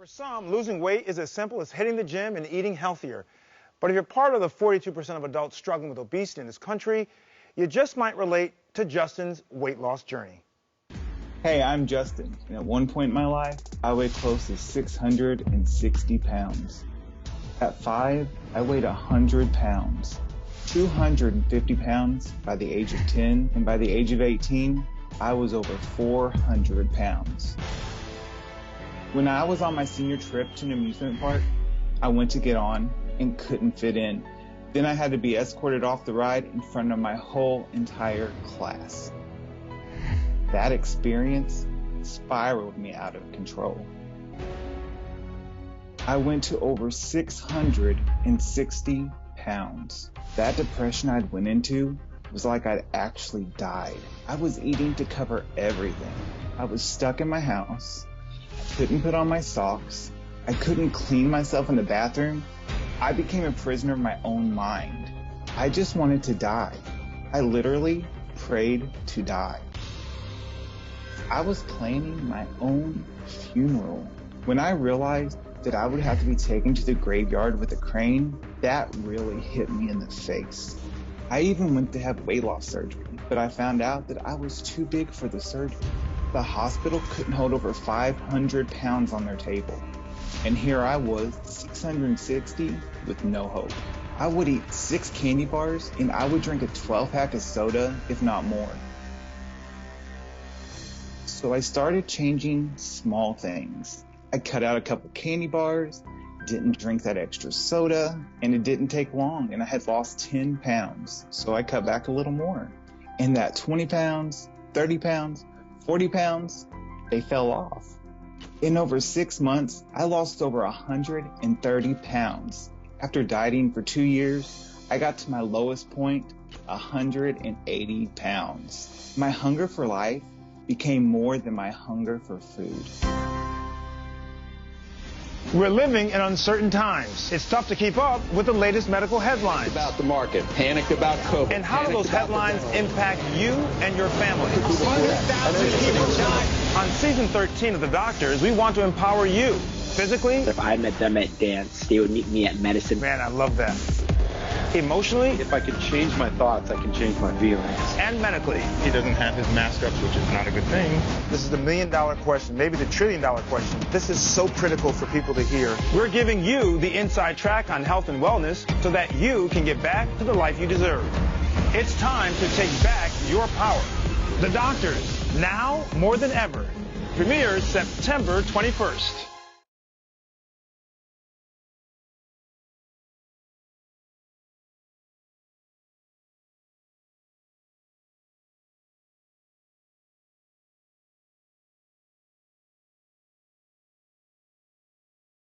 some, losing weight is as simple as hitting the gym and eating healthier. But if you're part of the 42% of adults struggling with obesity in this country, you just might relate to Justin's weight loss journey. Hey, I'm Justin, and at one point in my life, I weighed close to 660 pounds. At 5, I weighed 100 pounds, 250 pounds by the age of 10, and by the age of 18, I was over 400 pounds. When I was on my senior trip to an amusement park, I went to get on and couldn't fit in. Then I had to be escorted off the ride in front of my whole entire class. That experience spiraled me out of control. I went to over 660 pounds. That depression I'd went into was like I'd actually died. I was eating to cover everything. I was stuck in my house. I couldn't put on my socks. I couldn't clean myself in the bathroom. I became a prisoner of my own mind. I just wanted to die. I literally prayed to die. I was planning my own funeral. When I realized that I would have to be taken to the graveyard with a crane, that really hit me in the face. I even went to have weight loss surgery, but I found out that I was too big for the surgery. The hospital couldn't hold over 500 pounds on their table. And here I was, 660 with no hope. I would eat 6 candy bars and I would drink a 12-pack of soda, if not more. So I started changing small things. I cut out a couple candy bars, didn't drink that extra soda, and it didn't take long, and I had lost 10 pounds. So I cut back a little more. And that 20 pounds, 30 pounds, 40 pounds, they fell off. In over 6 months, I lost over 130 pounds. After dieting for 2 years, I got to my lowest point, 180 pounds. My hunger for life became more than my hunger for food. We're living in uncertain times. It's tough to keep up with the latest medical headlines. About the market, panicked about COVID. And how do those headlines impact you and your family? 100,000 people died. On season 13 of The Doctors, we want to empower you physically. If I met them at dance, they would meet me at medicine. Man, I love that. Emotionally. If I can change my thoughts, I can change my feelings. And medically. He doesn't have his mask up, which is not a good thing. This is the $1 million question, maybe the $1 trillion question. This is so critical for people to hear. We're giving you the inside track on health and wellness so that you can get back to the life you deserve. It's time to take back your power. The Doctors, now more than ever. Premieres September 21st.